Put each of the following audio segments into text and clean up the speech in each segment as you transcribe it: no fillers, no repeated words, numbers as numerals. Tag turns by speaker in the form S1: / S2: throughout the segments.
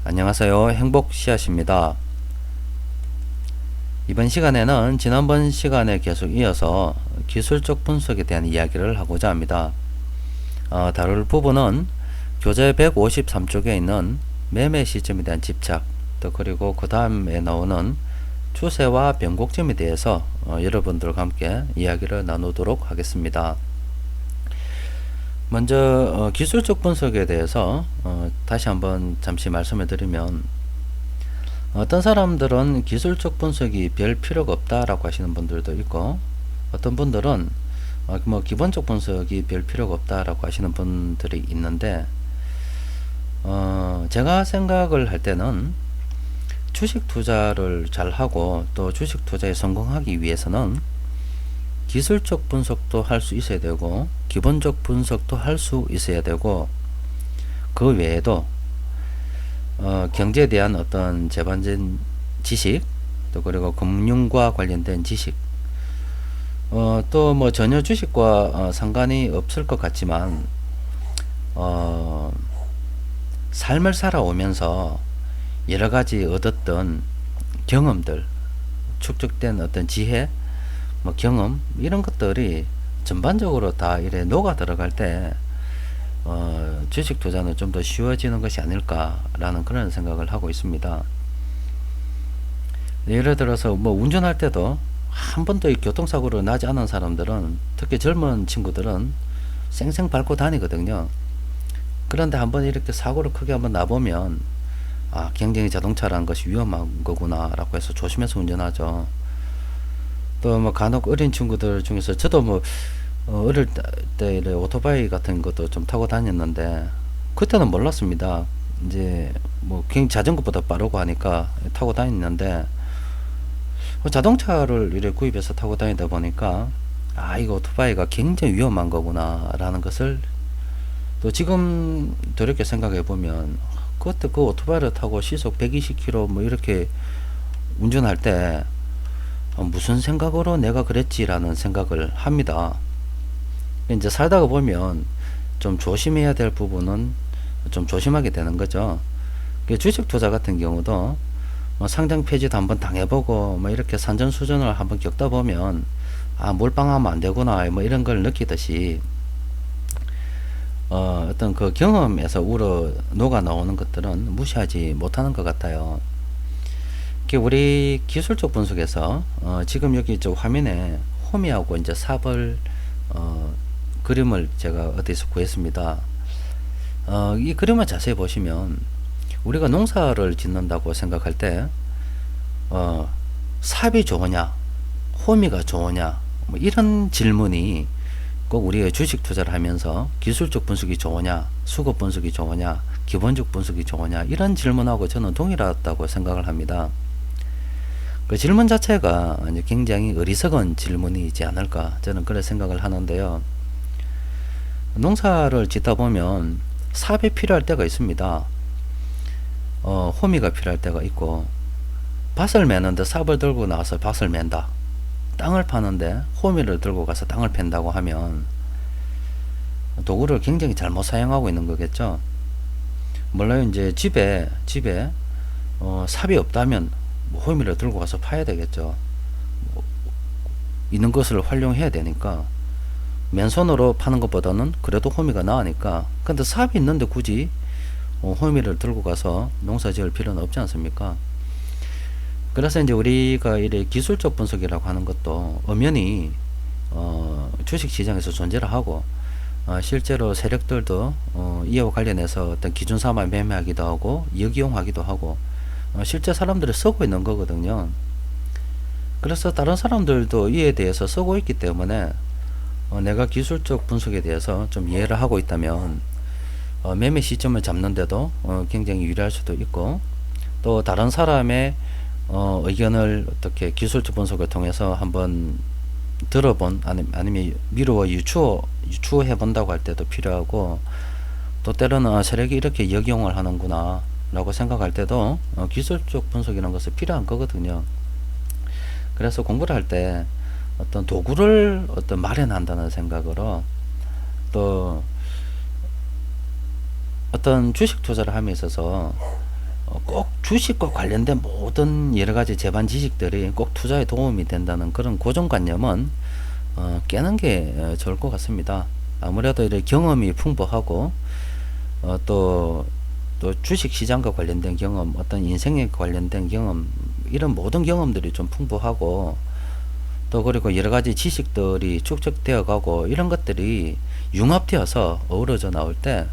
S1: 안녕하세요. 행복 씨앗입니다. 이번 시간에는 지난번 시간에 계속 이어서 기술적 분석에 대한 이야기를 하고자 합니다. 다룰 부분은 교재 153쪽에 있는 매매 시점에 대한 집착, 또 그리고 그 다음에 나오는 추세와 변곡점에 대해서 여러분들과 함께 이야기를 나누도록 하겠습니다. 먼저 기술적 분석에 대해서 다시 한번 잠시 말씀을 드리면, 어떤 사람들은 기술적 분석이 별 필요가 없다라고 하시는 분들도 있고, 어떤 분들은 뭐 기본적 분석이 별 필요가 없다라고 하시는 분들이 있는데, 제가 생각을 할 때는 주식 투자를 잘 하고 또 주식 투자에 성공하기 위해서는 기술적 분석도 할 수 있어야 되고 기본적 분석도 할 수 있어야 되고, 그 외에도 경제에 대한 어떤 전반적인 지식, 또 그리고 금융과 관련된 지식, 또 뭐 전혀 주식과 상관이 없을 것 같지만 삶을 살아오면서 여러 가지 얻었던 경험들, 축적된 어떤 지혜, 뭐 경험, 이런 것들이 전반적으로 다 이래 녹아 들어갈 때 주식 투자는 좀 더 쉬워지는 것이 아닐까라는 그런 생각을 하고 있습니다. 예를 들어서 뭐 운전할 때도 한 번도 이 교통사고를 나지 않은 사람들은, 특히 젊은 친구들은 쌩쌩 밟고 다니거든요. 그런데 한번 이렇게 사고를 크게 한번 나보면, 굉장히 자동차라는 것이 위험한 거구나 라고 해서 조심해서 운전하죠. 또 뭐 간혹 어린 친구들 중에서 저도 뭐 어릴 때 오토바이 같은 것도 좀 타고 다녔는데, 그때는 몰랐습니다. 이제 뭐 굉장히 자전거보다 빠르고 하니까 타고 다녔는데, 자동차를 이렇게 구입해서 타고 다니다 보니까 이거 오토바이가 굉장히 위험한 거구나 라는 것을 또 지금 돌이켜 생각해 보면, 그때 그 오토바이를 타고 시속 120km 뭐 이렇게 운전할 때 무슨 생각으로 내가 그랬지라는 생각을 합니다. 이제 살다가 보면 좀 조심해야 될 부분은 좀 조심하게 되는 거죠. 주식 투자 같은 경우도 뭐 상장 폐지도 한번 당해보고 뭐 이렇게 산전수전을 한번 겪다 보면 몰빵하면 안 되구나 뭐 이런 걸 느끼듯이, 어떤 그 경험에서 우러 녹아 나오는 것들은 무시하지 못하는 것 같아요. 우리 기술적 분석에서 지금 여기 저 화면에 홈이하고 이제 삽을 그림을 제가 어디서 구했습니다. 이 그림을 자세히 보시면 우리가 농사를 짓는다고 생각할 때 삽이 좋으냐 호미가 좋으냐 뭐 이런 질문이 꼭 우리가 주식 투자를 하면서 기술적 분석이 좋으냐 수급 분석이 좋으냐 기본적 분석이 좋으냐 이런 질문하고 저는 동일하다고 생각을 합니다. 그 질문 자체가 굉장히 어리석은 질문이지 않을까 저는 그런 생각을 하는데요. 농사를 짓다 보면 삽이 필요할 때가 있습니다. 호미가 필요할 때가 있고, 밭을 매는데 삽을 들고 나와서 밭을 맨다, 땅을 파는데 호미를 들고 가서 땅을 팬다고 하면 도구를 굉장히 잘못 사용하고 있는 거겠죠. 물론 이제 집에 삽이 없다면 호미를 들고 가서 파야 되겠죠. 있는 것을 활용해야 되니까 맨손으로 파는 것보다는 그래도 호미가 나으니까. 근데 삽이 있는데 굳이 호미를 들고 가서 농사 지을 필요는 없지 않습니까? 그래서 이제 우리가 이래 기술적 분석이라고 하는 것도 엄연히 주식 시장에서 존재를 하고, 실제로 세력들도 이와 관련해서 어떤 기준 삼아 매매하기도 하고 역이용하기도 하고 실제 사람들이 쓰고 있는 거거든요. 그래서 다른 사람들도 이에 대해서 쓰고 있기 때문에 내가 기술적 분석에 대해서 좀 이해를 하고 있다면 매매 시점을 잡는데도 굉장히 유리할 수도 있고, 또 다른 사람의 의견을 어떻게 기술적 분석을 통해서 한번 들어본 아니면 미루어 유추해 본다고 할 때도 필요하고, 또 때로는 세력이 이렇게 역용을 하는구나 라고 생각할 때도 기술적 분석이라는 것은 필요한 거거든요. 그래서 공부를 할 때 어떤 도구를 마련한다는 생각으로, 또 어떤 주식 투자를 함에 있어서 꼭 주식과 관련된 모든 여러 가지 재반 지식들이 꼭 투자에 도움이 된다는 그런 고정관념은 깨는 게 좋을 것 같습니다. 아무래도 이렇게 경험이 풍부하고 또 주식 시장과 관련된 경험, 어떤 인생에 관련된 경험, 이런 모든 경험들이 좀 풍부하고 또 그리고 여러 가지 지식들이 축적되어 가고 이런 것들이 융합되어서 어우러져 나올 때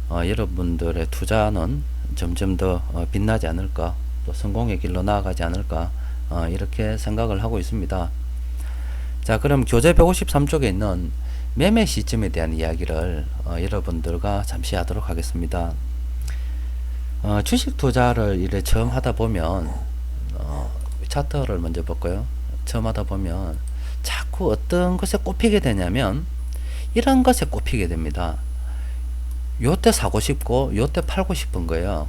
S1: 여러분들의 투자는 점점 더 빛나지 않을까, 또 성공의 길로 나아가지 않을까, 이렇게 생각을 하고 있습니다. 자, 그럼 교재 153쪽에 있는 매매 시점에 대한 이야기를 여러분들과 잠시 하도록 하겠습니다. 주식 투자를 이래 처음 하다 보면 차트를 먼저 볼까요? 처음 하다 보면 자꾸 어떤 것에 꼽히게 되냐면 이런 것에 꼽히게 됩니다. 요때 사고 싶고 요때 팔고 싶은 거예요.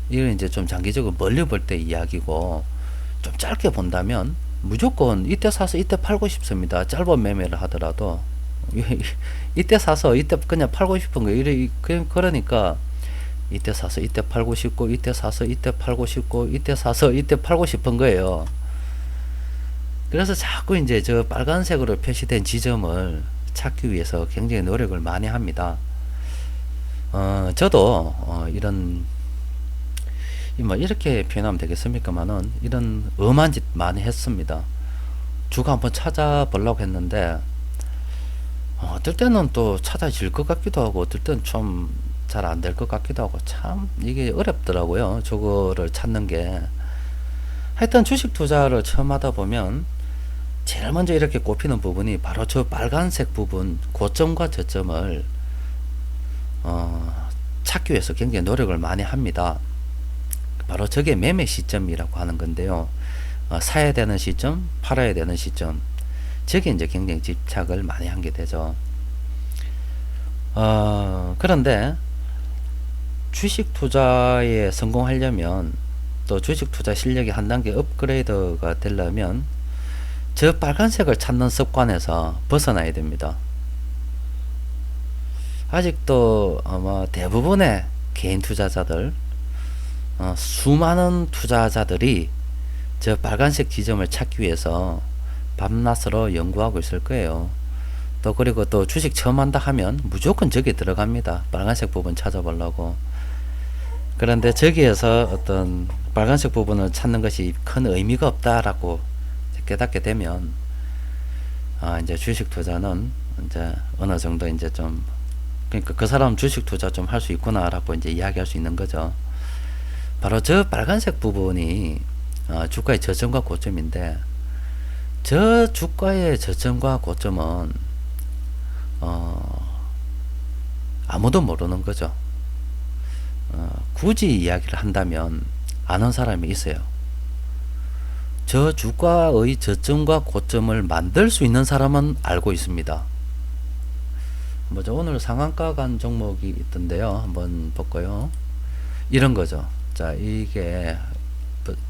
S1: 이건 이제 좀 장기적으로 멀리 볼 때 이야기고, 좀 짧게 본다면 무조건 이때 사서 이때 팔고 싶습니다. 짧은 매매를 하더라도 이때 사서 이때 그냥 팔고 싶은 거예요. 그러니까 이때 사서 이때 팔고 싶고, 이때 사서 이때 팔고 싶고, 이때 사서 이때 팔고 싶은 거예요. 그래서 자꾸 이제 저 빨간색으로 표시된 지점을 찾기 위해서 굉장히 노력을 많이 합니다. 저도 이런 뭐 이렇게 표현하면 되겠습니까만은 이런 엄한 짓 많이 했습니다. 주가 한번 찾아보려고 했는데 어떨 때는 또 찾아질 것 같기도 하고, 어떨 때는 좀 잘 안 될 것 같기도 하고, 참 이게 어렵더라고요. 저거를 찾는 게. 하여튼 주식 투자를 처음 하다 보면 제일 먼저 이렇게 꼽히는 부분이 바로 저 빨간색 부분, 고점과 저점을 찾기 위해서 굉장히 노력을 많이 합니다. 바로 저게 매매 시점이라고 하는 건데요. 사야 되는 시점, 팔아야 되는 시점, 저게 이제 굉장히 집착을 많이 하게 되죠. 그런데 주식 투자에 성공하려면, 또 주식 투자 실력이 한 단계 업그레이드가 되려면 저 빨간색을 찾는 습관에서 벗어나야 됩니다. 아직도 아마 대부분의 개인 투자자들, 수많은 투자자들이 저 빨간색 지점을 찾기 위해서 밤낮으로 연구하고 있을 거예요. 또 그리고 또 주식 처음 한다 하면 무조건 저기 들어갑니다. 빨간색 부분 찾아보려고. 그런데 저기에서 어떤 빨간색 부분을 찾는 것이 큰 의미가 없다라고 깨닫게 되면 이제 주식 투자는 이제 어느 정도 이제 좀, 그러니까 그 사람 주식 투자 좀 할 수 있구나라고 이제 이야기할 수 있는 거죠. 바로 저 빨간색 부분이 주가의 저점과 고점인데, 저 주가의 저점과 고점은 아무도 모르는 거죠. 굳이 이야기를 한다면 아는 사람이 있어요. 저 주가의 저점과 고점을 만들 수 있는 사람은 알고 있습니다. 뭐죠? 오늘 상한가 간 종목이 있던데요. 한번 볼까요? 이런 거죠. 자, 이게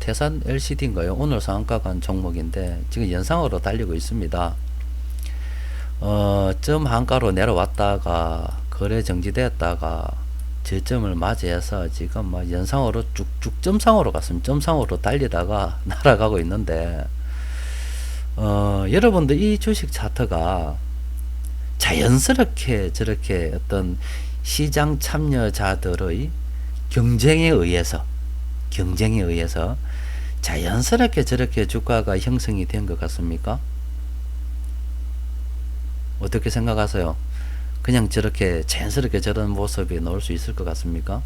S1: 태산 LCD인가요? 오늘 상한가 간 종목인데 지금 연상으로 달리고 있습니다. 점 한가로 내려왔다가 거래 정지되었다가 저점을 맞이해서 지금 뭐 연상으로 쭉쭉 점상으로 갔습니다. 점상으로 달리다가 날아가고 있는데, 여러분들 이 주식 차트가 자연스럽게 저렇게 어떤 시장 참여자들의 경쟁에 의해서 자연스럽게 저렇게 주가가 형성이 된 것 같습니까? 어떻게 생각하세요? 그냥 저렇게 자연스럽게 저런 모습이 나올 수 있을 것 같습니까?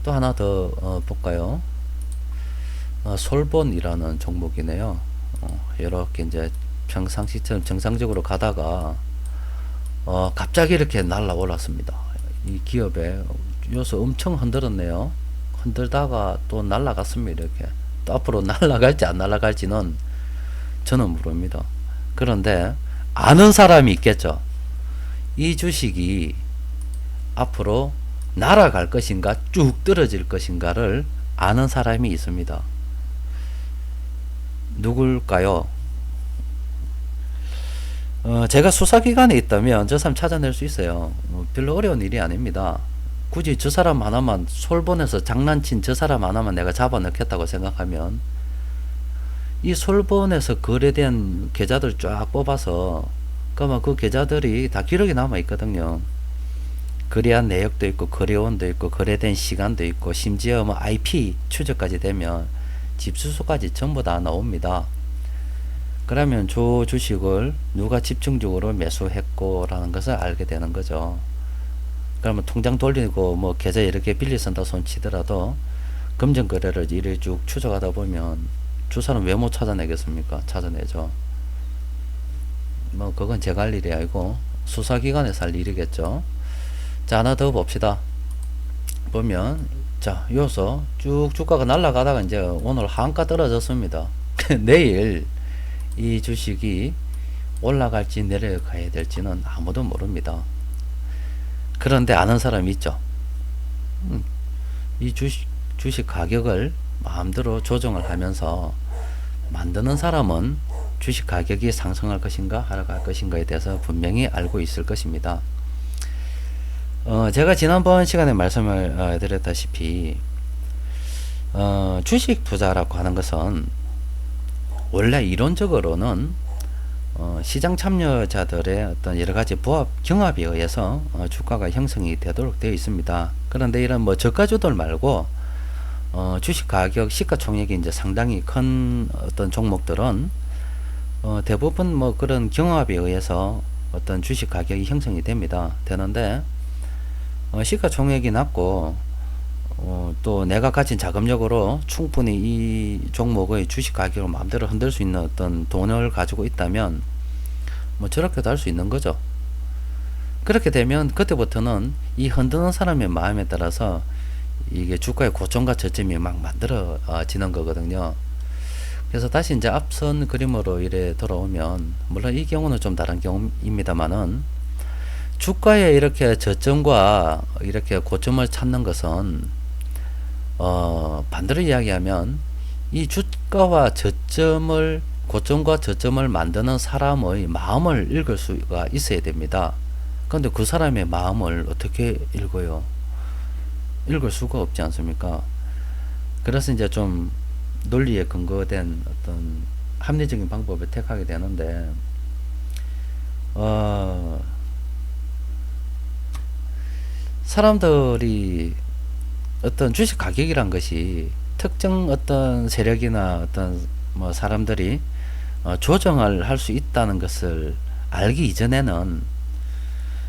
S1: 또 하나 더 볼까요? 솔본이라는 종목이네요. 이렇게 이제 평상시처럼 정상적으로 가다가 갑자기 이렇게 날아올랐습니다. 이 기업에 요새 엄청 흔들었네요. 흔들다가 또 날아갔습니다. 이렇게 또 앞으로 날아갈지 안 날아갈지는 저는 모릅니다. 그런데 아는 사람이 있겠죠. 이 주식이 앞으로 날아갈 것인가 쭉 떨어질 것인가를 아는 사람이 있습니다. 누굴까요? 제가 수사기관에 있다면 저 사람 찾아낼 수 있어요. 별로 어려운 일이 아닙니다. 굳이 저 사람 하나만 솔본에서 장난친 저 사람 하나만 내가 잡아넣겠다고 생각하면 이 솔본에서 거래된 계좌들 쫙 뽑아서 그러면 그 계좌들이 다 기록이 남아 있거든요. 거래한 내역도 있고 거래원도 있고 거래된 시간도 있고 심지어 뭐 IP 추적까지 되면 집 주소까지 전부 다 나옵니다. 그러면 저 주식을 누가 집중적으로 매수했고 라는 것을 알게 되는 거죠. 그러면 통장 돌리고 뭐 계좌 이렇게 빌리 쓴다 손 치더라도 금전 거래를 이래 쭉 추적하다 보면 주사는 왜 못 찾아내겠습니까? 찾아내죠. 뭐 그건 제가 할 일이 아니고 수사기관에서 할 일이겠죠. 자, 하나 더 봅시다. 보면 자, 요서 쭉 주가가 날아가다가 이제 오늘 한가 떨어졌습니다. 내일 이 주식이 올라갈지 내려가야 될지는 아무도 모릅니다. 그런데 아는 사람이 있죠. 이 주식 가격을 마음대로 조정을 하면서 만드는 사람은 주식 가격이 상승할 것인가 하락할 것인가에 대해서 분명히 알고 있을 것입니다. 제가 지난번 시간에 말씀을 드렸다시피 주식 투자라고 하는 것은 원래 이론적으로는 시장 참여자들의 어떤 여러가지 부합 경합에 의해서 주가가 형성이 되도록 되어 있습니다. 그런데 이런 뭐 저가주들 말고 주식 가격 시가총액이 이제 상당히 큰 어떤 종목들은 대부분 뭐 그런 경합에 의해서 어떤 주식 가격이 형성이 되는데 시가총액이 낮고 또 내가 가진 자금력으로 충분히 이 종목의 주식 가격을 마음대로 흔들 수 있는 어떤 돈을 가지고 있다면 뭐 저렇게도 할 수 있는 거죠. 그렇게 되면 그때부터는 이 흔드는 사람의 마음에 따라서 이게 주가의 고점과 저점이 막 만들어지는 거거든요. 그래서 다시 이제 앞선 그림으로 이래 돌아오면 물론 이 경우는 좀 다른 경우입니다만은 주가의 이렇게 저점과 이렇게 고점을 찾는 것은 반대로 이야기하면 이 주가와 저점을 고점과 저점을 만드는 사람의 마음을 읽을 수가 있어야 됩니다. 그런데 그 사람의 마음을 어떻게 읽어요? 읽을 수가 없지 않습니까? 그래서 이제 좀 논리에 근거된 어떤 합리적인 방법을 택하게 되는데 사람들이 어떤 주식 가격이란 것이 특정 어떤 세력이나 어떤 뭐 사람들이 조정을 할 수 있다는 것을 알기 이전에는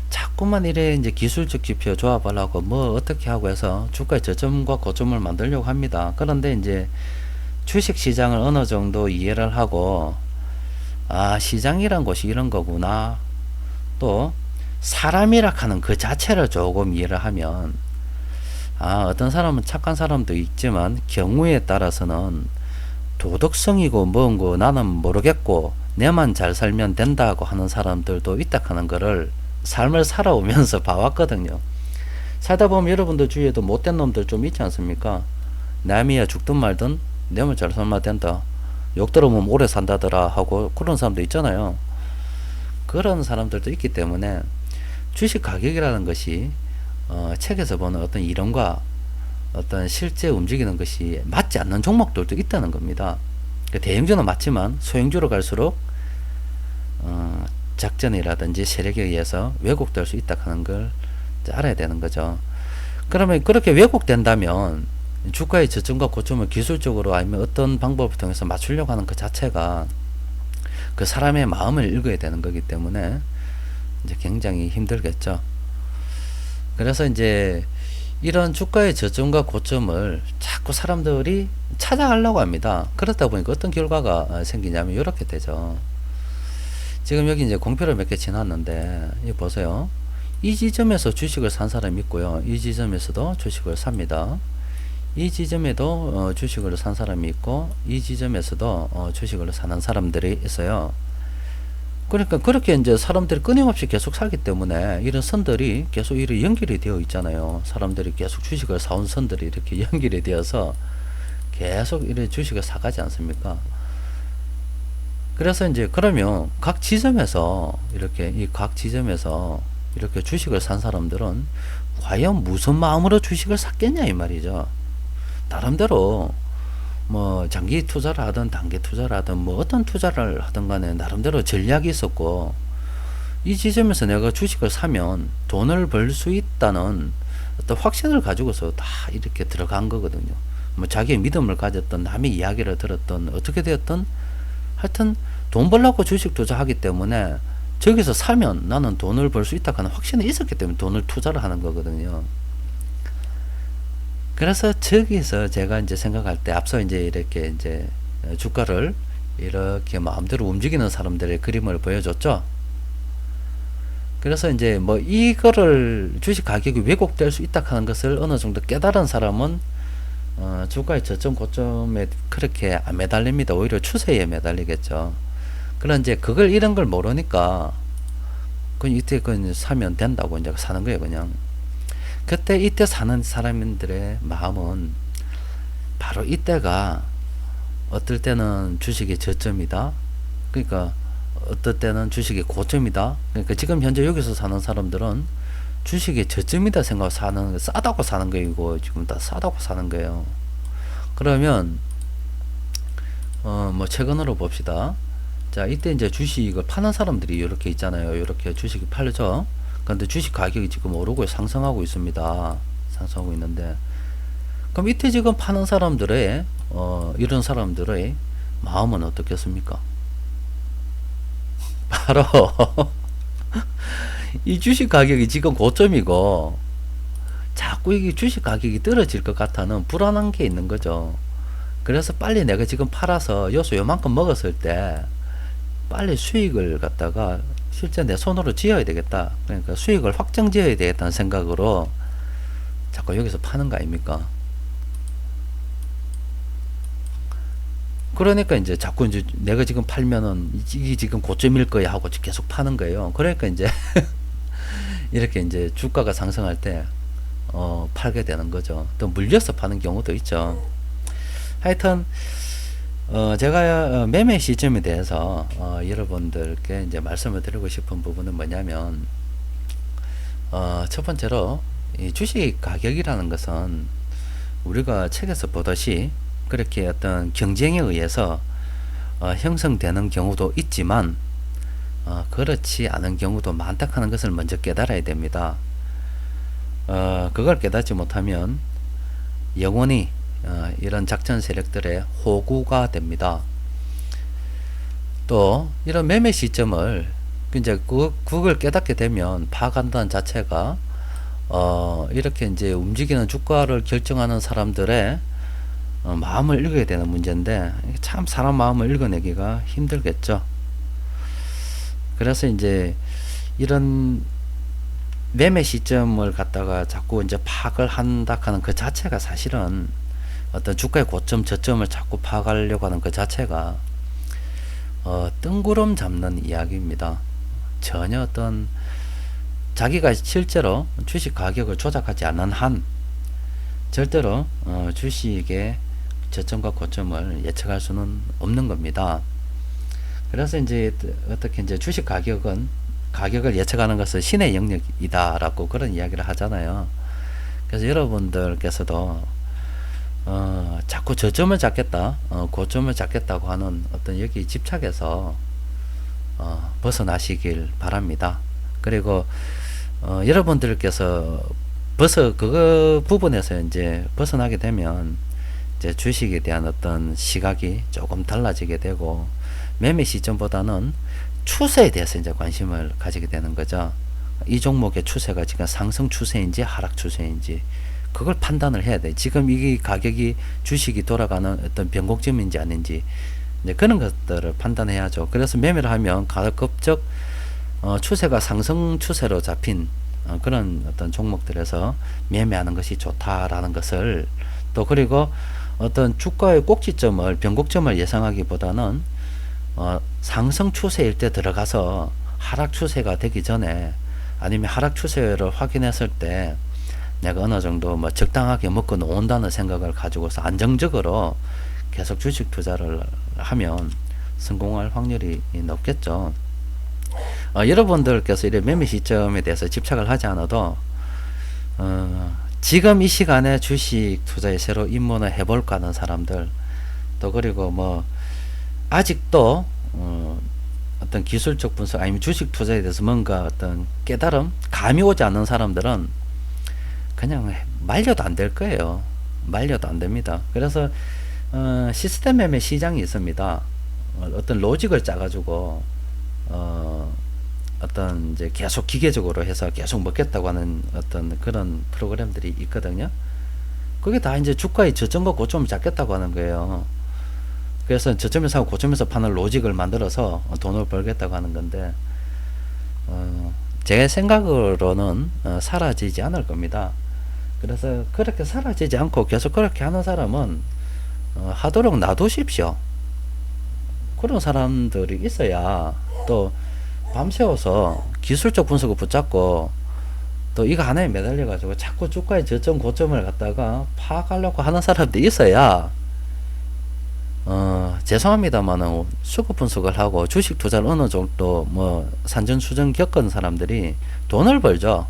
S1: 자꾸만 이래 이제 기술적 지표 조합을 하고 뭐 어떻게 하고 해서 주가의 저점과 고점을 만들려고 합니다. 그런데 이제 주식 시장을 어느 정도 이해를 하고 시장이란 것이 이런 거구나, 또 사람이라 하는 그 자체를 조금 이해를 하면 어떤 사람은 착한 사람도 있지만 경우에 따라서는 도덕성이고 뭔고 나는 모르겠고 내만 잘 살면 된다고 하는 사람들도 있다 하는 거를 삶을 살아오면서 봐왔거든요. 살다 보면 여러분들 주위에도 못된 놈들 좀 있지 않습니까? 남이야 죽든 말든 내만 잘 살면 된다, 욕 들어보면 오래 산다더라 하고 그런 사람도 있잖아요. 그런 사람들도 있기 때문에 주식 가격이라는 것이 책에서 보는 어떤 이론과 어떤 실제 움직이는 것이 맞지 않는 종목들도 있다는 겁니다. 대형주는 맞지만 소형주로 갈수록 작전이라든지 세력에 의해서 왜곡될 수 있다 하는 걸 알아야 되는 거죠. 그러면 그렇게 왜곡된다면 주가의 저점과 고점을 기술적으로 아니면 어떤 방법을 통해서 맞추려고 하는 그 자체가 그 사람의 마음을 읽어야 되는 거기 때문에 이제 굉장히 힘들겠죠. 그래서 이제 이런 주가의 저점과 고점을 자꾸 사람들이 찾아가려고 합니다. 그렇다 보니까 어떤 결과가 생기냐면 이렇게 되죠. 지금 여기 이제 공표를 몇 개 지났는데 이 보세요. 이 지점에서 주식을 산 사람이 있고요. 이 지점에서도 주식을 삽니다. 이 지점에도 주식을 산 사람이 있고 이 지점에서도 주식을 사는 사람들이 있어요. 그러니까 그렇게 이제 사람들이 끊임없이 계속 살기 때문에 이런 선들이 계속 이렇게 연결이 되어 있잖아요. 사람들이 계속 주식을 사온 선들이 이렇게 연결이 되어서 계속 이렇게 주식을 사가지 않습니까? 그래서 이제 그러면 각 지점에서 이렇게 주식을 산 사람들은 과연 무슨 마음으로 주식을 샀겠냐 이 말이죠. 나름대로 뭐 장기 투자를 하든 단기 투자를 하든 뭐 어떤 투자를 하든 간에 나름대로 전략이 있었고, 이 지점에서 내가 주식을 사면 돈을 벌 수 있다는 어떤 확신을 가지고서 다 이렇게 들어간 거거든요. 뭐 자기의 믿음을 가졌던, 남의 이야기를 들었던, 어떻게 되었던 하여튼 돈 벌려고 주식 투자하기 때문에 저기서 사면 나는 돈을 벌 수 있다 하는 확신이 있었기 때문에 돈을 투자를 하는 거거든요. 그래서 저기서 제가 이제 생각할 때, 앞서 이제 이렇게 이제 주가를 이렇게 마음대로 움직이는 사람들의 그림을 보여줬죠. 그래서 이제 뭐 이거를 주식 가격이 왜곡될 수 있다 하는 것을 어느 정도 깨달은 사람은 주가의 저점 고점에 그렇게 안 매달립니다. 오히려 추세에 매달리겠죠. 그런 이제 그걸 이런 걸 모르니까 그냥 이때 그냥 사면 된다고 이제 사는 거예요. 그냥 그때 이때 사는 사람들의 마음은 바로 이때가 어떨 때는 주식의 저점이다. 그러니까 어떨 때는 주식의 고점이다. 그러니까 지금 현재 여기서 사는 사람들은 주식의 저점이다 생각하고 사는, 싸다고 사는 거예요. 이거 지금 다 싸다고 사는 거예요. 그러면 뭐 최근으로 봅시다. 자, 이때 이제 주식을 파는 사람들이 이렇게 있잖아요. 이렇게 주식이 팔죠. 그런데 주식 가격이 지금 오르고 상승하고 있습니다. 상승하고 있는데, 그럼 이때 지금 파는 사람들의 이런 사람들의 마음은 어떻겠습니까? 바로 이 주식 가격이 지금 고점이고 자꾸 이게 주식 가격이 떨어질 것 같아는 불안한 게 있는 거죠. 그래서 빨리 내가 지금 팔아서 요소 요만큼 먹었을 때 빨리 수익을 갖다가 실제 내 손으로 지어야 되겠다. 그러니까 수익을 확정 지어야 되겠다는 생각으로 자꾸 여기서 파는 거 아닙니까? 그러니까 이제 자꾸 이제 내가 지금 팔면은 이게 지금 고점일 거야 하고 계속 파는 거예요. 그러니까 이제 이렇게 이제 주가가 상승할 때 팔게 되는 거죠. 또 물려서 파는 경우도 있죠. 하여튼 제가 매매 시점에 대해서 여러분들께 이제 말씀을 드리고 싶은 부분은 뭐냐면, 첫 번째로 이 주식 가격이라는 것은 우리가 책에서 보듯이 그렇게 어떤 경쟁에 의해서 형성되는 경우도 있지만 그렇지 않은 경우도 많다 하는 것을 먼저 깨달아야 됩니다. 그걸 깨닫지 못하면 영원히 이런 작전 세력들의 호구가 됩니다. 또 이런 매매 시점을 이제 그걸 깨닫게 되면 파악한다는 자체가 이렇게 이제 움직이는 주가를 결정하는 사람들의 마음을 읽어야 되는 문제인데, 참 사람 마음을 읽어내기가 힘들겠죠. 그래서 이제 이런 매매 시점을 갖다가 자꾸 이제 파악을 한다 하는 그 자체가 사실은 어떤 주가의 고점 저점을 자꾸 파악하려고 하는 그 자체가 뜬구름 잡는 이야기입니다. 전혀 어떤 자기가 실제로 주식 가격을 조작하지 않는 한 절대로 주식의 저점과 고점을 예측할 수는 없는 겁니다. 그래서 이제 어떻게 이제 주식 가격을 예측하는 것은 신의 영역이다라고 그런 이야기를 하잖아요. 그래서 여러분들께서도 자꾸 저점을 잡겠다, 고점을 잡겠다고 하는 어떤 여기 집착에서 벗어나시길 바랍니다. 그리고 여러분들께서 그 부분에서 이제 벗어나게 되면 이제 주식에 대한 어떤 시각이 조금 달라지게 되고, 매매 시점보다는 추세에 대해서 이제 관심을 가지게 되는 거죠. 이 종목의 추세가 지금 상승 추세인지 하락 추세인지 그걸 판단을 해야 돼. 지금 이 가격이 주식이 돌아가는 어떤 변곡점인지 아닌지 이제 그런 것들을 판단해야죠. 그래서 매매를 하면 가급적 추세가 상승 추세로 잡힌 그런 어떤 종목들에서 매매하는 것이 좋다라는 것을, 또 그리고 어떤 주가의 꼭지점을 변곡점을 예상하기보다는 상승 추세일 때 들어가서 하락 추세가 되기 전에, 아니면 하락 추세를 확인했을 때 내가 어느 정도 뭐 적당하게 먹고 놓은다는 생각을 가지고서 안정적으로 계속 주식 투자를 하면 성공할 확률이 높겠죠. 여러분들께서 이런 매매 시점에 대해서 집착을 하지 않아도 지금 이 시간에 주식 투자에 새로 입문을 해볼까 하는 사람들, 또 그리고 뭐 아직도 어떤 기술적 분석 아니면 주식 투자에 대해서 뭔가 어떤 깨달음, 감이 오지 않는 사람들은 그냥 말려도 안 될 거예요. 말려도 안 됩니다. 그래서 시스템 매매 시장이 있습니다. 어떤 로직을 짜가지고 어떤 이제 계속 기계적으로 해서 계속 먹겠다고 하는 어떤 그런 프로그램들이 있거든요. 그게 다 이제 주가의 저점과 고점을 잡겠다고 하는 거예요. 그래서 저점에서 사고 고점에서 파는 로직을 만들어서 돈을 벌겠다고 하는 건데, 제 생각으로는 사라지지 않을 겁니다. 그래서 그렇게 사라지지 않고 계속 그렇게 하는 사람은 하도록 놔두십시오. 그런 사람들이 있어야 또 밤새워서 기술적 분석을 붙잡고 또 이거 하나에 매달려 가지고 자꾸 주가의 저점 고점을 갖다가 파악하려고 하는 사람들이 있어야 죄송합니다만은 수급 분석을 하고 주식 투자를 어느 정도 뭐 산전수전 겪은 사람들이 돈을 벌죠.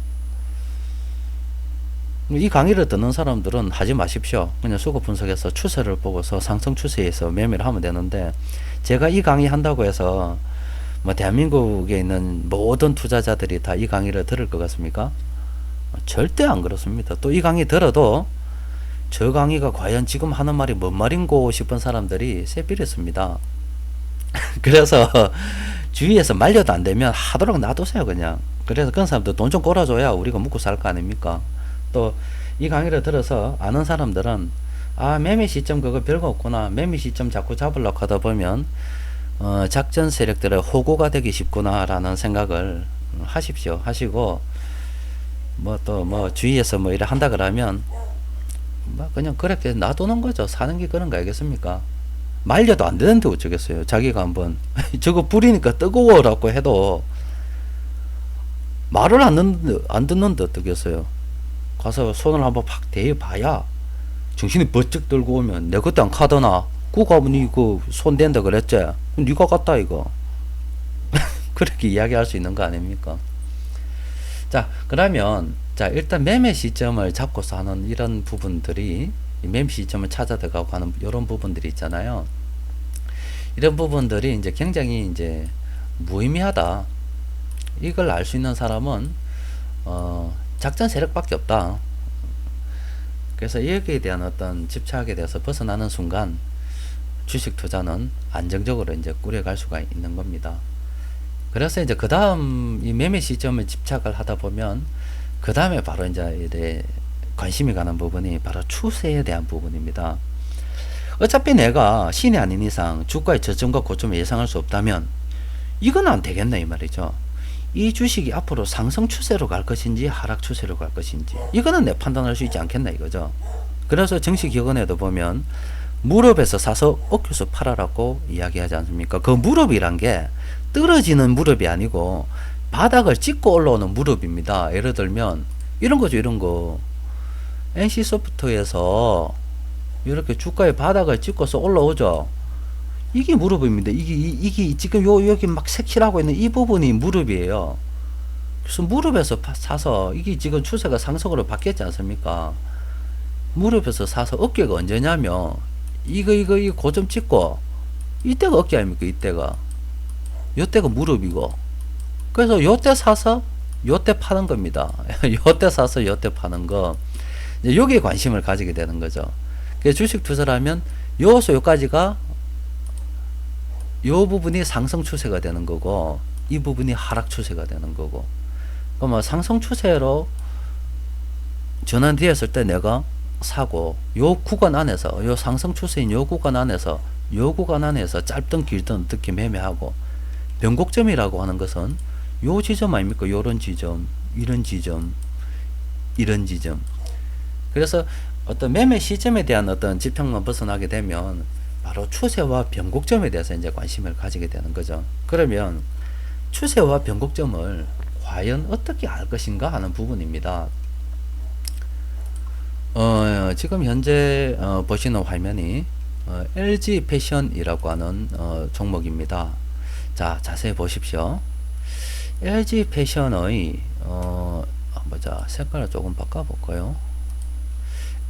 S1: 이 강의를 듣는 사람들은 하지 마십시오. 그냥 수급 분석해서 추세를 보고서 상승 추세에서 매매를 하면 되는데, 제가 이 강의 한다고 해서 뭐 대한민국에 있는 모든 투자자들이 다 이 강의를 들을 것 같습니까? 절대 안 그렇습니다. 또 이 강의 들어도 저 강의가 과연 지금 하는 말이 뭔 말인고 싶은 사람들이 세비렸습니다. 그래서 주위에서 말려도 안 되면 하도록 놔두세요, 그냥. 그래서 그런 사람들 돈 좀 꼬라줘야 우리가 먹고 살 거 아닙니까? 또 이 강의를 들어서 아는 사람들은 아, 매매 시점 그거 별거 없구나, 매매 시점 자꾸 잡으려고 하다 보면 작전 세력들의 호구가 되기 쉽구나 라는 생각을 하십시오. 하시고 뭐 또 뭐 주위에서 뭐 이래 한다 그러면 뭐 그냥 그렇게 놔두는 거죠. 사는 게 그런 거 알겠습니까? 말려도 안 되는데 어쩌겠어요. 자기가 한번 저거 뿌리니까 뜨거워라고 해도 말을 안 듣는데 어떡겠어요. 가서 손을 한번 팍 대봐야 정신이 번쩍 들고 오면 내 그때 안 카더나 그거 하면 이거 손 댄다 그랬지, 니가 갔다 이거. 그렇게 이야기할 수 있는 거 아닙니까? 자, 그러면 자, 일단 매매 시점을 잡고서 하는 이런 부분들이, 매매 시점을 찾아 들어가고 하는 이런 부분들이 있잖아요. 이런 부분들이 이제 굉장히 이제 무의미하다, 이걸 알 수 있는 사람은 작전 세력밖에 없다. 그래서 여기에 대한 어떤 집착에 대해서 벗어나는 순간 주식 투자는 안정적으로 이제 꾸려갈 수가 있는 겁니다. 그래서 이제 그 다음 이 매매 시점에 집착을 하다 보면 그 다음에 바로 이제 관심이 가는 부분이 바로 추세에 대한 부분입니다. 어차피 내가 신이 아닌 이상 주가의 저점과 고점을 예상할 수 없다면 이건 안 되겠네 이 말이죠. 이 주식이 앞으로 상승 추세로 갈 것인지 하락 추세로 갈 것인지 이거는 내 판단할 수 있지 않겠나 이거죠. 그래서 정시기관에도 보면 무릎에서 사서 어깨에서 팔아라고 이야기하지 않습니까? 그 무릎이란 게 떨어지는 무릎이 아니고 바닥을 찍고 올라오는 무릎입니다. 예를 들면 이런 거죠. 이런 거 NC소프트에서 이렇게 주가의 바닥을 찍고서 올라오죠. 이게 무릎입니다. 이게 지금 여기 막 색칠하고 있는 이 부분이 무릎이에요. 그래서 무릎에서 사서 이게 지금 추세가 상승으로 바뀌었지 않습니까? 무릎에서 사서 어깨가 언제냐면 이거 고점 찍고 이때가 어깨 아닙니까? 이때가 무릎이고, 그래서 요때 사서 요때 파는 겁니다. 요때 사서 요때 파는 거, 여기에 관심을 가지게 되는 거죠. 그래서 주식 투자를 하면 요소 요까지가 요 부분이 상승 추세가 되는 거고 이 부분이 하락 추세가 되는 거고, 그럼 상승 추세로 전환되었을 때 내가 사고 요 구간 안에서 요 상승 추세인 요 구간 안에서 짧든 길든 어떻게 매매하고, 변곡점이라고 하는 것은 요 지점 아닙니까? 요런 지점, 이런 지점, 이런 지점. 그래서 어떤 매매 시점에 대한 어떤 집착만 벗어나게 되면 바로 추세와 변곡점에 대해서 이제 관심을 가지게 되는 거죠. 그러면 추세와 변곡점을 과연 어떻게 알 것인가 하는 부분입니다. 지금 현재 보시는 화면이 LG 패션이라고 하는 종목입니다. 자, 자세히 보십시오. LG 패션의 보자, 색깔을 조금 바꿔볼까요?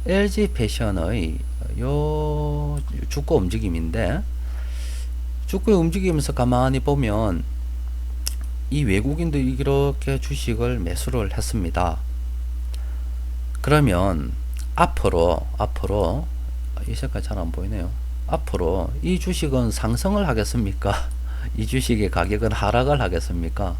S1: LG 패션의 요 주가 움직임인데, 주가의 움직이면서 가만히 보면 이 외국인들이 이렇게 주식을 매수를 했습니다. 그러면 앞으로 이 색깔 잘 안 보이네요. 앞으로 이 주식은 상승을 하겠습니까? 이 주식의 가격은 하락을 하겠습니까?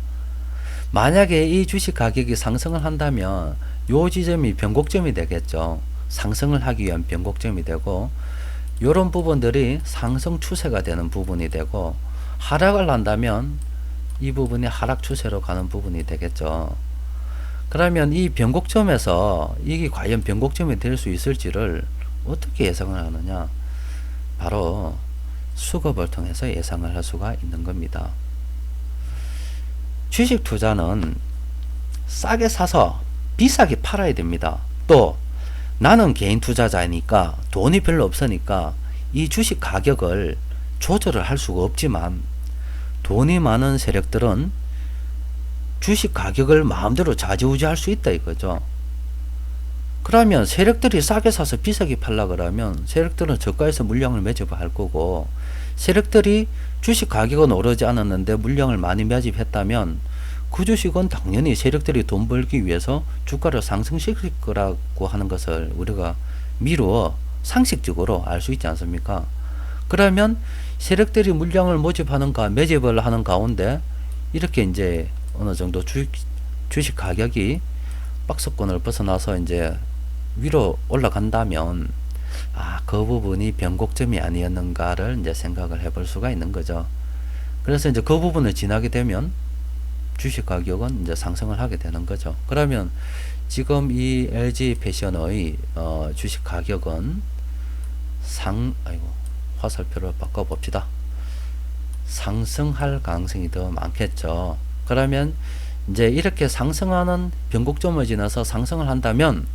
S1: 만약에 이 주식 가격이 상승을 한다면 요 지점이 변곡점이 되겠죠. 상승을 하기 위한 변곡점이 되고, 요런 부분들이 상승 추세가 되는 부분이 되고, 하락을 한다면 이 부분이 하락 추세로 가는 부분이 되겠죠. 그러면 이 변곡점에서 이게 과연 변곡점이 될 수 있을지를 어떻게 예상을 하느냐? 바로 수급을 통해서 예상을 할 수가 있는 겁니다. 주식 투자는 싸게 사서 비싸게 팔아야 됩니다. 또 나는 개인 투자자니까 돈이 별로 없으니까 이 주식 가격을 조절을 할 수가 없지만, 돈이 많은 세력들은 주식 가격을 마음대로 좌지우지할 수 있다 이거죠. 그러면 세력들이 싸게 사서 비싸게 팔라 그러면 세력들은 저가에서 물량을 매집할 거고, 세력들이 주식 가격은 오르지 않았는데 물량을 많이 매집했다면 그 주식은 당연히 세력들이 돈 벌기 위해서 주가를 상승시킬 거라고 하는 것을 우리가 미루어 상식적으로 알 수 있지 않습니까? 그러면 세력들이 물량을 매집을 하는 가운데 이렇게 이제 어느 정도 주식 가격이 박스권을 벗어나서 이제 위로 올라간다면, 그 부분이 변곡점이 아니었는가를 이제 생각을 해볼 수가 있는 거죠. 그래서 이제 그 부분을 지나게 되면 주식 가격은 이제 상승을 하게 되는 거죠. 그러면 지금 이 LG 패션의 주식 가격은 화살표를 바꿔봅시다. 상승할 가능성이 더 많겠죠. 그러면 이제 이렇게 상승하는 변곡점을 지나서 상승을 한다면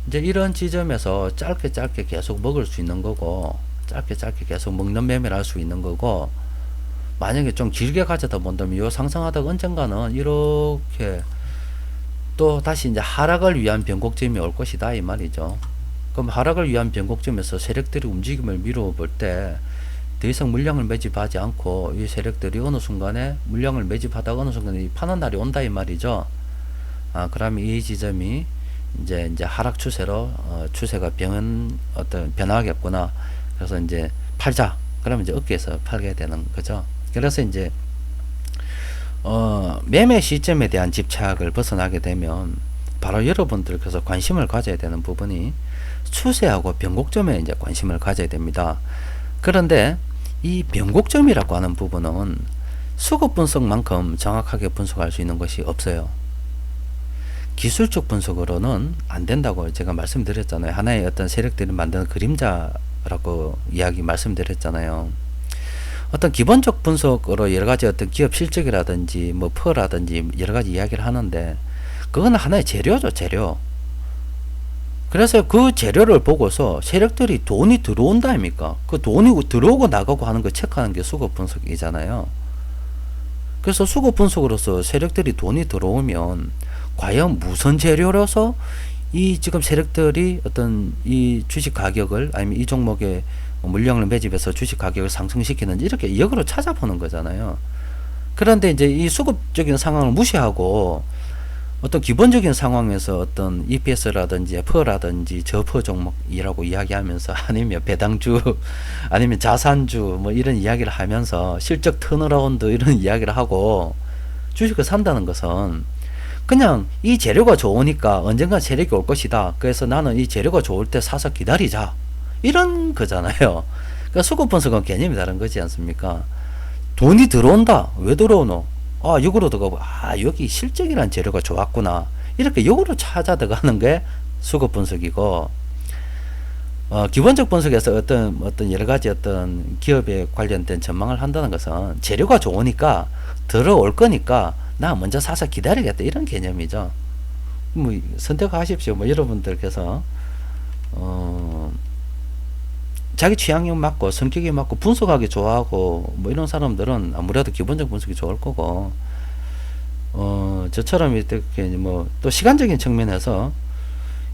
S1: 이제 이런 지점에서 짧게 계속 먹을 수 있는 거고, 짧게 계속 먹는 매매를 할 수 있는 거고, 만약에 좀 길게 가져다 본다면 요 상승하다가 언젠가는 이렇게 또 다시 이제 하락을 위한 변곡점이 올 것이다 이 말이죠. 그럼 하락을 위한 변곡점에서 세력들이 움직임을 미루어 볼 때 더 이상 물량을 매집하지 않고 이 세력들이 어느 순간에 물량을 매집하다가 어느 순간에 파는 날이 온다 이 말이죠. 그러면 이 지점이 이제 하락 추세로 추세가 변하겠구나. 그래서 이제 팔자. 그러면 이제 어깨에서 팔게 되는 거죠. 그래서 이제 매매 시점에 대한 집착을 벗어나게 되면 바로 여러분들께서 관심을 가져야 되는 부분이 추세하고 변곡점에 이제 관심을 가져야 됩니다. 그런데 이 변곡점이라고 하는 부분은 수급 분석만큼 정확하게 분석할 수 있는 것이 없어요. 기술적 분석으로는 안 된다고 제가 말씀드렸잖아요. 하나의 어떤 세력들이 만드는 그림자라고 말씀드렸잖아요. 어떤 기본적 분석으로 여러 가지 어떤 기업 실적이라든지 뭐 퍼라든지 여러 가지 이야기를 하는데, 그건 하나의 재료죠, 재료. 그래서 그 재료를 보고서 세력들이 돈이 들어온다 아닙니까? 그 돈이 들어오고 나가고 하는 거 체크하는 게 수급 분석이잖아요. 그래서 수급 분석으로서 세력들이 돈이 들어오면 과연 무슨 재료로서 이 지금 세력들이 어떤 이 주식 가격을, 아니면 이 종목의 물량을 매집해서 주식 가격을 상승시키는지 이렇게 역으로 찾아보는 거잖아요. 그런데 이제 이 수급적인 상황을 무시하고 어떤 기본적인 상황에서 어떤 EPS라든지 F라든지 저퍼 종목이라고 이야기하면서, 아니면 배당주 아니면 자산주 뭐 이런 이야기를 하면서 실적 턴어라운드 이런 이야기를 하고 주식을 산다는 것은 그냥 이 재료가 좋으니까 언젠가 세력이 올 것이다. 그래서 나는 이 재료가 좋을 때 사서 기다리자. 이런 거잖아요. 그러니까 수급 분석은 개념이 다른 거지 않습니까? 돈이 들어온다. 왜 들어오노? 역으로 들어가고, 여기 실적이란 재료가 좋았구나. 이렇게 역으로 찾아 들어가는 게 수급 분석이고, 기본적 분석에서 어떤 여러 가지 어떤 기업에 관련된 전망을 한다는 것은 재료가 좋으니까 들어올 거니까 나 먼저 사서 기다리겠다. 이런 개념이죠. 뭐, 선택하십시오. 뭐, 여러분들께서, 자기 취향에 맞고 성격에 맞고 분석하기 좋아하고 뭐 이런 사람들은 아무래도 기본적 분석이 좋을 거고, 저처럼 이렇게 뭐 또 시간적인 측면에서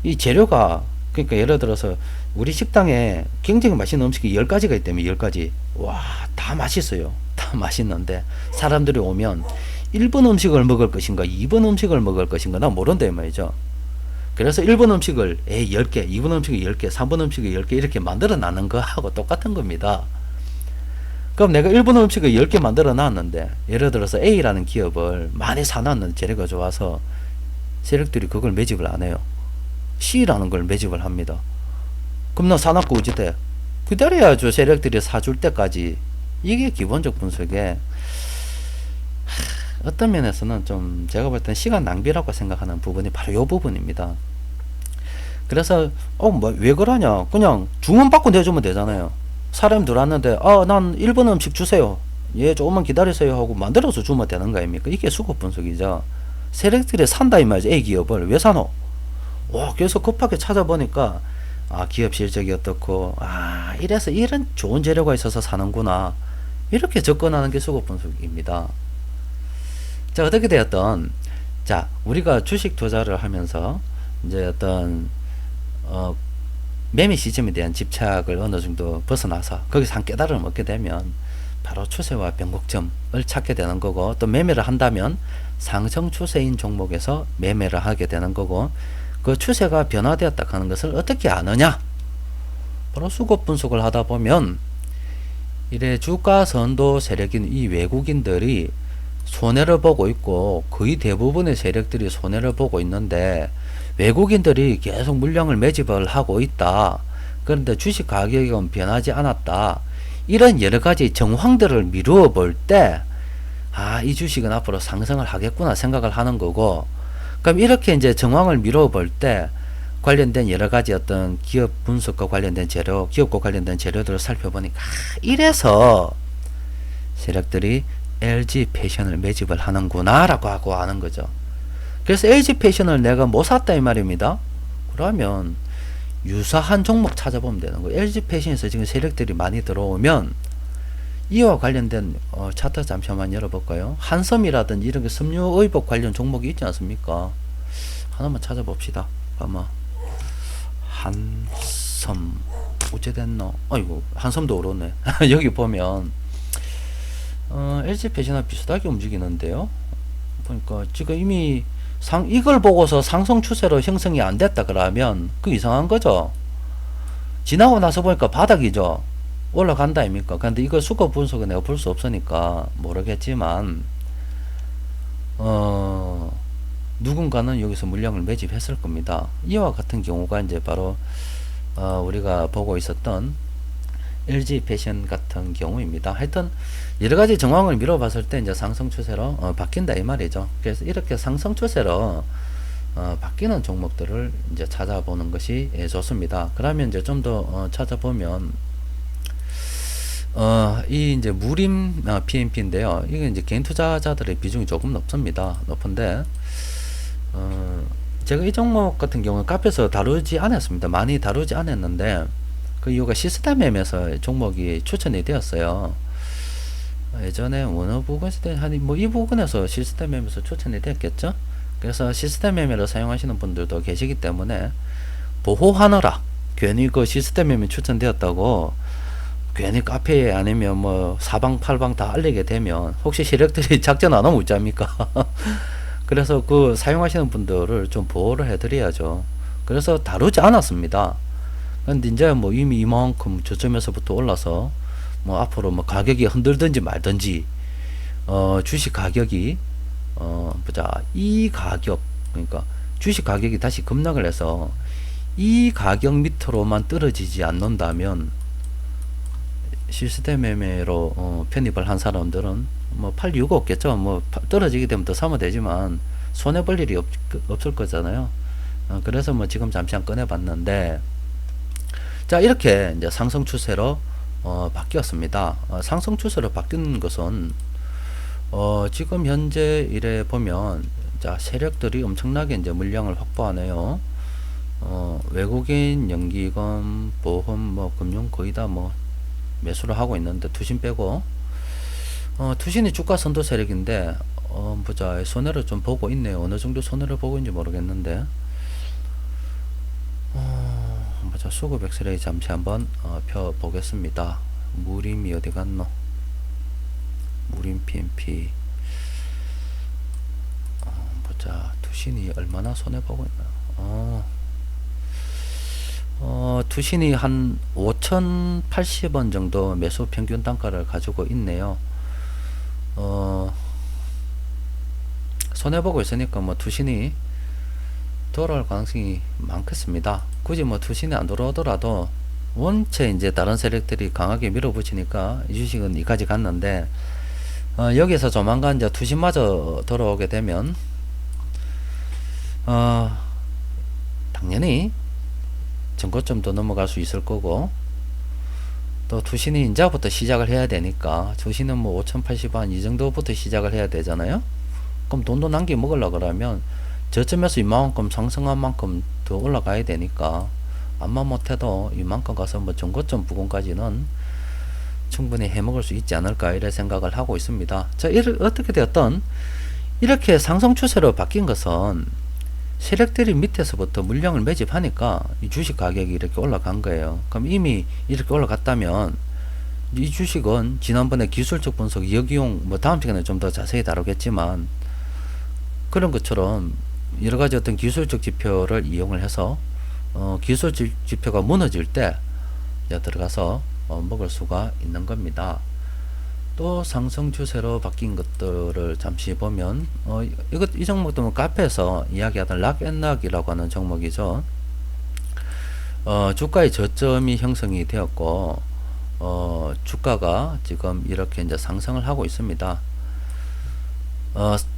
S1: 이 재료가 그러니까 예를 들어서 우리 식당에 굉장히 맛있는 음식이 10가지가 있다면 10가지. 와, 다 맛있어요. 다 맛있는데 사람들이 오면 1번 음식을 먹을 것인가 2번 음식을 먹을 것인가 나 모른다 이 말이죠. 그래서 1번 음식을 10개, 2번 음식을 10개, 3번 음식을 10개 이렇게 만들어 놨는 거하고 똑같은 겁니다. 그럼 내가 1번 음식을 10개 만들어 놨는데 예를 들어서 A라는 기업을 많이 사놨는데 재료가 좋아서 세력들이 그걸 매집을 안 해요. C라는 걸 매집을 합니다. 그럼 나 사놨고 어찌돼? 기다려야죠. 세력들이 사줄 때까지. 이게 기본적 분석에 어떤 면에서는 좀 제가 볼 때는 시간 낭비라고 생각하는 부분이 바로 이 부분입니다. 그래서 뭐 왜 그러냐? 그냥 주문 받고 내주면 되잖아요. 사람 들어왔는데 난 1번 음식 주세요. 예, 조금만 기다리세요 하고 만들어서 주면 되는 거 아닙니까? 이게 수급 분석이죠. 세력들이 산다 이 말이죠. A 기업을 왜 사노? 와, 그래서 급하게 찾아보니까 기업 실적이 어떻고 이래서 이런 좋은 재료가 있어서 사는구나. 이렇게 접근하는 게 수급 분석입니다. 자, 어떻게 되었던 자, 우리가 주식 투자를 하면서 이제 어떤 매매 시점에 대한 집착을 어느 정도 벗어나서 거기서 한 깨달음을 얻게 되면 바로 추세와 변곡점을 찾게 되는 거고, 또 매매를 한다면 상승 추세인 종목에서 매매를 하게 되는 거고, 그 추세가 변화되었다 하는 것을 어떻게 아느냐? 바로 수급 분석을 하다 보면 이래 주가 선도 세력인 이 외국인들이 손해를 보고 있고 거의 대부분의 세력들이 손해를 보고 있는데 외국인들이 계속 물량을 매집을 하고 있다. 그런데 주식 가격은 변하지 않았다. 이런 여러가지 정황들을 미루어 볼 때 이 주식은 앞으로 상승을 하겠구나 생각을 하는 거고, 그럼 이렇게 이제 정황을 미루어 볼 때 관련된 여러가지 어떤 기업 분석과 관련된 재료, 기업과 관련된 재료들을 살펴보니까 이래서 세력들이 LG 패션을 매집을 하는구나 라고 하고 아는 거죠. 그래서 LG 패션을 내가 못 샀다 이 말입니다. 그러면 유사한 종목 찾아보면 되는 거예요. LG 패션에서 지금 세력들이 많이 들어오면 이와 관련된 차트 잠시만 열어볼까요? 한섬이라든지 이런 게 섬유의복 관련 종목이 있지 않습니까? 하나만 찾아봅시다. 아마 한섬 어째 됐노? 아이고, 한섬도 오르네. 여기 보면 LG 패션과 비슷하게 움직이는데요. 보니까 지금 이미 이걸 보고서 상승 추세로 형성이 안 됐다 그러면 그 이상한 거죠. 지나고 나서 보니까 바닥이죠. 올라간다 아닙니까? 근데 이거 수급 분석은 내가 볼 수 없으니까 모르겠지만 누군가는 여기서 물량을 매집했을 겁니다. 이와 같은 경우가 이제 바로 우리가 보고 있었던 LG 패션 같은 경우입니다. 하여튼 여러가지 정황을 미뤄봤을 때 이제 상승 추세로 바뀐다 이 말이죠. 그래서 이렇게 상승 추세로 바뀌는 종목들을 이제 찾아보는 것이 좋습니다. 그러면 이제 좀 더 찾아보면 이 이제 무림 PMP인데요. 이게 이제 개인 투자자들의 비중이 조금 높습니다. 높은데 제가 이 종목 같은 경우는 카페에서 다루지 않았습니다. 많이 다루지 않았는데 그 이유가 시스템 매매에서 종목이 추천이 되었어요. 예전에 어느 부분에서 이 부분에서 시스템 매매에서 추천이 되었겠죠. 그래서 시스템 매매를 사용하시는 분들도 계시기 때문에 보호하느라 괜히 그 시스템 매매 추천되었다고 괜히 카페에 아니면 뭐 사방팔방 다 알리게 되면 혹시 세력들이 작전 안 하면 어쩝니까? 그래서 그 사용하시는 분들을 좀 보호를 해드려야죠. 그래서 다루지 않았습니다. 근데 이제 뭐 이미 이만큼 저점에서부터 올라서 뭐 앞으로 뭐 가격이 흔들든지 말든지 주식 가격이 보자, 이 가격, 그러니까 주식 가격이 다시 급락을 해서 이 가격 밑으로만 떨어지지 않는다면 시스템 매매로 편입을 한 사람들은 뭐 팔 이유가 없겠죠. 뭐 떨어지게 되면 더 사면 되지만 손해 볼 일이 없을 거잖아요. 그래서 뭐 지금 잠시만 꺼내 봤는데, 자, 이렇게 이제 상승 추세로 바뀌었습니다. 상승 추세로 바뀐 것은 지금 현재 이래 보면 자, 세력들이 엄청나게 이제 물량을 확보하네요. 외국인, 연기금, 보험, 뭐 금융 거의 다 뭐 매수를 하고 있는데 투신 빼고 투신이 주가 선도 세력인데 보자, 손해를 좀 보고 있네요. 어느 정도 손해를 보고 있는지 모르겠는데 자, 수급 엑스레이 잠시 한번 펴 보겠습니다. 무림이 어디 갔노? 무림 PMP. 보자. 투신이 얼마나 손해 보고 있나? 투신이 한 5,080원 정도 매수 평균 단가를 가지고 있네요. 손해보고 있으니까 뭐 투신이 돌아올 가능성이 많겠습니다. 굳이 뭐 투신이 안 돌아오더라도 원체 이제 다른 세력들이 강하게 밀어붙이니까 이 주식은 이까지 갔는데, 여기서 조만간 이제 투신마저 돌아오게 되면, 당연히 전고점도 넘어갈 수 있을 거고, 또 투신이 이제부터 시작을 해야 되니까, 투신은 뭐 5,080원 이 정도부터 시작을 해야 되잖아요. 그럼 돈도 남겨 먹으려 그러면 저점에서 이만큼 상승한 만큼 더 올라가야 되니까, 암만 못해도 이만큼 가서 뭐 전고점 부근까지는 충분히 해먹을 수 있지 않을까 이런 생각을 하고 있습니다. 자, 어떻게 되었든 이렇게 상승 추세로 바뀐 것은 세력들이 밑에서부터 물량을 매집하니까 이 주식 가격이 이렇게 올라간 거예요. 그럼 이미 이렇게 올라갔다면 이 주식은 지난번에 기술적 분석 역이용, 뭐 다음 시간에 좀 더 자세히 다루겠지만, 그런 것처럼 여러 가지 어떤 기술적 지표를 이용을 해서 기술적 지표가 무너질 때 들어가서 먹을 수가 있는 겁니다. 또 상승 추세로 바뀐 것들을 잠시 보면, 이 종목도 뭐 카페에서 이야기하던 락앤락이라고 하는 종목이죠. 주가의 저점이 형성이 되었고, 주가가 지금 이렇게 이제 상승을 하고 있습니다.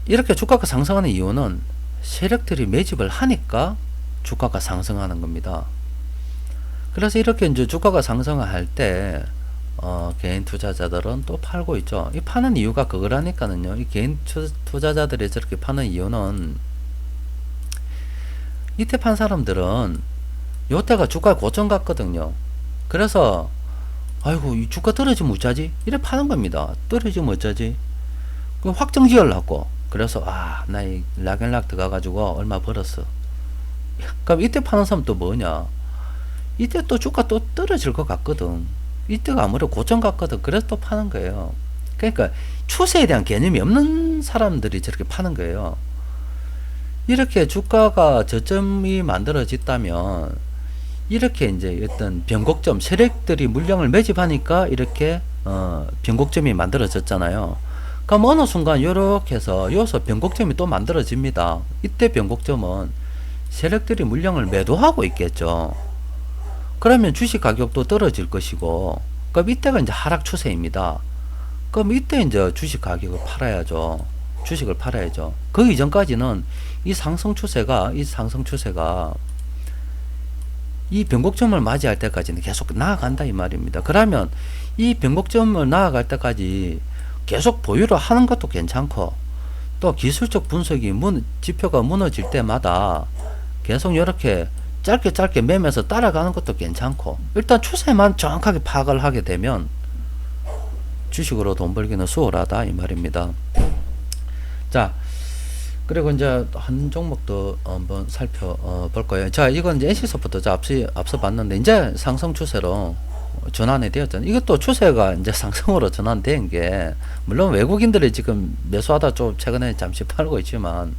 S1: 이렇게 주가가 상승하는 이유는 세력들이 매집을 하니까 주가가 상승하는 겁니다. 그래서 이렇게 이제 주가가 상승을 할 때, 개인 투자자들은 또 팔고 있죠. 이 파는 이유가 그거라니까는요. 이 개인 투자자들이 저렇게 파는 이유는, 이때 판 사람들은 요때가 주가 고점 같거든요. 그래서 아이고 이 주가 떨어지면 어쩌지? 이래 파는 겁니다. 떨어지면 어쩌지? 그 확정 지으려고. 그래서 나 이 락앤락 들어가가지고 얼마 벌었어. 그럼 이때 파는 사람 또 뭐냐? 이때 또 주가 또 떨어질 것 같거든. 이때가 아무래도 고점 같거든. 그래서 또 파는 거예요. 그러니까 추세에 대한 개념이 없는 사람들이 저렇게 파는 거예요. 이렇게 주가가 저점이 만들어졌다면, 이렇게 이제 어떤 변곡점, 세력들이 물량을 매집하니까 이렇게 변곡점이 만들어졌잖아요. 그럼 어느 순간 이렇게 해서 여기서 변곡점이 또 만들어집니다. 이때 변곡점은 세력들이 물량을 매도하고 있겠죠. 그러면 주식 가격도 떨어질 것이고, 그럼 이때가 이제 하락 추세입니다. 그럼 이때 이제 주식 가격을 팔아야죠. 주식을 팔아야죠. 그 이전까지는 이 상승 추세가 이 변곡점을 맞이할 때까지는 계속 나아간다 이 말입니다. 그러면 이 변곡점을 나아갈 때까지 계속 보유를 하는 것도 괜찮고, 또 기술적 분석이 지표가 무너질 때마다 계속 이렇게 짧게 매면서 따라가는 것도 괜찮고, 일단 추세만 정확하게 파악을 하게 되면 주식으로 돈 벌기는 수월하다 이 말입니다. 자, 그리고 이제 한 종목도 한번 살펴볼 거예요. 자, 이건 이제 NC소프트 앞서 봤는데 이제 상승 추세로 전환이 되었잖아요. 이것도 추세가 이제 상승으로 전환된 게, 물론 외국인들이 지금 매수하다 좀 최근에 잠시 팔고 있지만,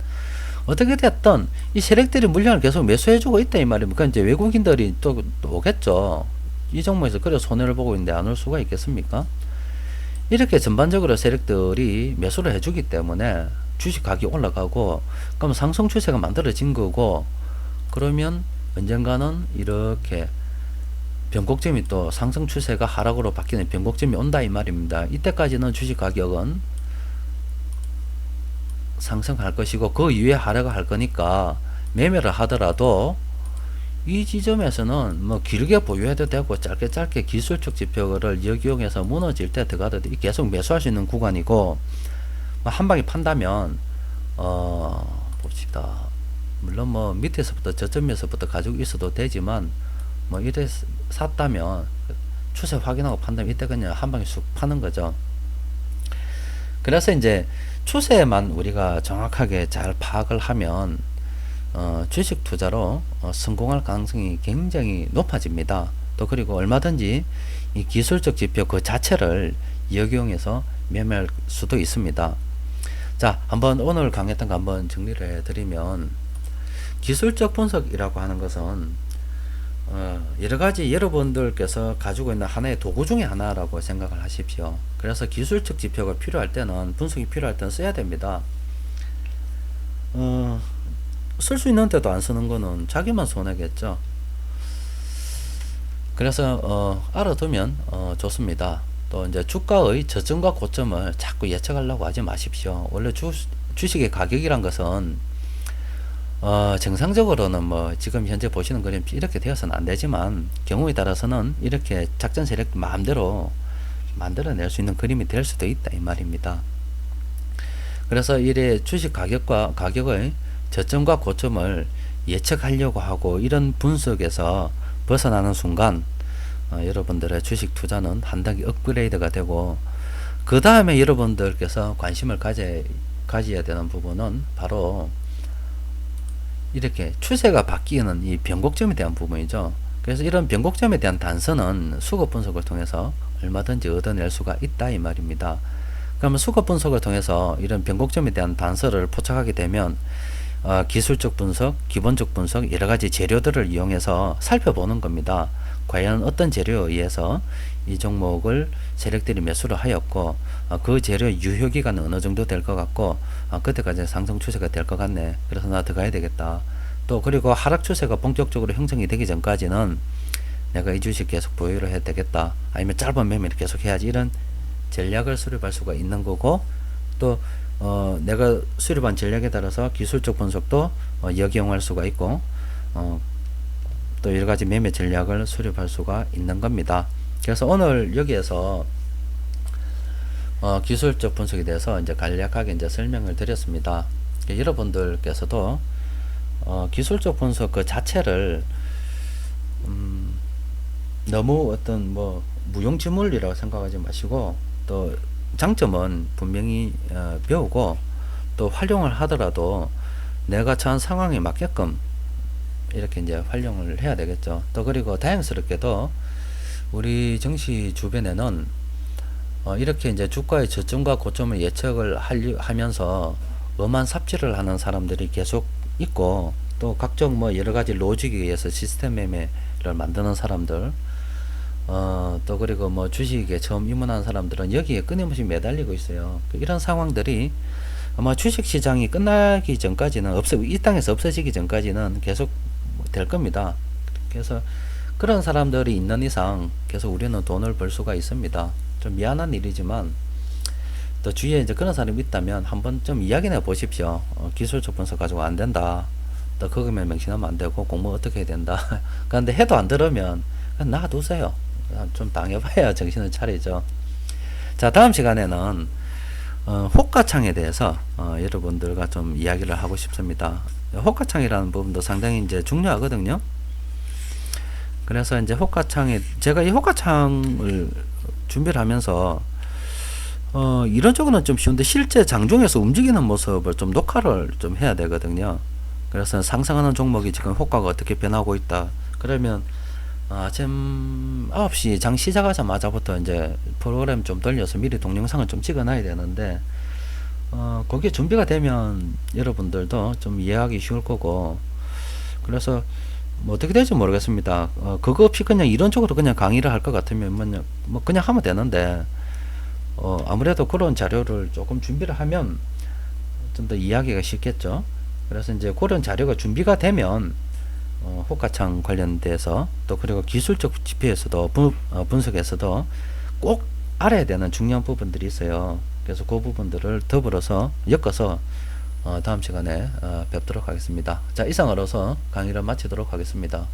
S1: 어떻게 됐든 이 세력들이 물량을 계속 매수해주고 있다 이 말입니다. 그러니까 이제 외국인들이 또 오겠죠. 이 종목에서 그래 손해를 보고 있는데 안 올 수가 있겠습니까? 이렇게 전반적으로 세력들이 매수를 해주기 때문에 주식 가격이 올라가고, 그럼 상승 추세가 만들어진 거고, 그러면 언젠가는 이렇게 변곡점이 또 상승 추세가 하락으로 바뀌는 변곡점이 온다 이 말입니다. 이때까지는 주식 가격은 상승할 것이고, 그 이후에 하락을 할 거니까 매매를 하더라도 이 지점에서는 뭐 길게 보유해도 되고, 짧게 기술적 지표를 역이용해서 무너질 때 들어가도 계속 매수할 수 있는 구간이고, 한 방에 판다면 봅시다. 물론 뭐 밑에서부터 저점에서부터 가지고 있어도 되지만, 뭐 이래 샀다면 추세 확인하고 판다면 이때 그냥 한 방에 쑥 파는 거죠. 그래서 이제 추세만 우리가 정확하게 잘 파악을 하면 주식 투자로 성공할 가능성이 굉장히 높아집니다. 또 그리고 얼마든지 이 기술적 지표 그 자체를 역이용해서 매매할 수도 있습니다. 자, 한번 오늘 강의했던 거 한번 정리를 해드리면, 기술적 분석이라고 하는 것은 여러가지 여러분들께서 가지고 있는 하나의 도구 중에 하나라고 생각을 하십시오. 그래서 기술적 지표가 필요할 때는, 분석이 필요할 때는 써야 됩니다. 쓸 수 있는데도 안 쓰는 거는 자기만 손해겠죠. 그래서 알아두면 좋습니다. 또 이제 주가의 저점과 고점을 자꾸 예측하려고 하지 마십시오. 원래 주식의 가격이란 것은 정상적으로는 뭐 지금 현재 보시는 그림 이렇게 되어서는 안 되지만, 경우에 따라서는 이렇게 작전 세력 마음대로 만들어낼 수 있는 그림이 될 수도 있다 이 말입니다. 그래서 이래 주식 가격의 저점과 고점을 예측하려고 하고 이런 분석에서 벗어나는 순간 여러분들의 주식 투자는 한 단계 업그레이드가 되고, 그 다음에 여러분들께서 관심을 가져야 되는 부분은 바로 이렇게 추세가 바뀌는 이 변곡점에 대한 부분이죠. 그래서 이런 변곡점에 대한 단서는 수급 분석을 통해서 얼마든지 얻어낼 수가 있다 이 말입니다. 그러면 수급 분석을 통해서 이런 변곡점에 대한 단서를 포착하게 되면 기술적 분석, 기본적 분석, 여러가지 재료들을 이용해서 살펴보는 겁니다. 과연 어떤 재료에 의해서 이 종목을 세력들이 매수를 하였고, 그 재료의 유효기간은 어느 정도 될 것 같고, 그때까지 상승 추세가 될 것 같네, 그래서 나 들어가야 되겠다. 또 그리고 하락 추세가 본격적으로 형성이 되기 전까지는 내가 이 주식 계속 보유를 해야 되겠다, 아니면 짧은 매매를 계속 해야지, 이런 전략을 수립할 수가 있는 거고, 또 내가 수립한 전략에 따라서 기술적 분석도 역이용할 수가 있고, 또 여러가지 매매 전략을 수립할 수가 있는 겁니다. 그래서 오늘 여기에서 기술적 분석에 대해서 이제 간략하게 이제 설명을 드렸습니다. 여러분들께서도 기술적 분석 그 자체를 너무 어떤 뭐 무용지물이라고 생각하지 마시고, 또 장점은 분명히 배우고 또 활용을 하더라도 내가 처한 상황에 맞게끔 이렇게 이제 활용을 해야 되겠죠. 또 그리고 다행스럽게도 우리 정시 주변에는 이렇게 이제 주가의 저점과 고점을 예측을 하면서 엄한 삽질을 하는 사람들이 계속 있고, 또 각종 뭐 여러가지 로직에 의해서 시스템 매매를 만드는 사람들, 또 그리고 뭐 주식에 처음 입문한 사람들은 여기에 끊임없이 매달리고 있어요. 이런 상황들이 아마 주식 시장이 끝나기 전까지는 이 땅에서 없어지기 전까지는 계속 될 겁니다. 그래서 그런 사람들이 있는 이상 계속 우리는 돈을 벌 수가 있습니다. 좀 미안한 일이지만, 또 주위에 이제 그런 사람이 있다면 한번 좀 이야기해 보십시오. 기술적 분석 가지고 안 된다, 또 그거면 맹신하면 안 되고 공부 어떻게 해야 된다. 그런데 해도 안 들으면 놔두세요. 좀 당해봐야 정신을 차리죠. 자, 다음 시간에는 호가창에 대해서 여러분들과 좀 이야기를 하고 싶습니다. 호가창이라는 부분도 상당히 이제 중요하거든요. 그래서 이제 제가 이 호가창을 준비를 하면서 이런저런 좀 쉬운데, 실제 장중에서 움직이는 모습을 좀 녹화를 좀 해야 되거든요. 그래서 상승하는 종목이 지금 호가가 어떻게 변하고 있다, 그러면 아침 9시 장 시작하자마자부터 이제 프로그램 좀 돌려서 미리 동영상을 좀 찍어 놔야 되는데, 거기에 준비가 되면 여러분들도 좀 이해하기 쉬울 거고, 그래서 뭐 어떻게 될지 모르겠습니다. 그거 없이 그냥 이론적으로 그냥 강의를 할 것 같으면 뭐 그냥 하면 되는데, 아무래도 그런 자료를 조금 준비를 하면 좀 더 이해하기가 쉽겠죠. 그래서 이제 그런 자료가 준비가 되면 호가창 관련돼서, 또 그리고 기술적 지표에서도 분석에서도 꼭 알아야 되는 중요한 부분들이 있어요. 그래서 그 부분들을 더불어서 엮어서 다음 시간에 뵙도록 하겠습니다. 자, 이상으로서 강의를 마치도록 하겠습니다.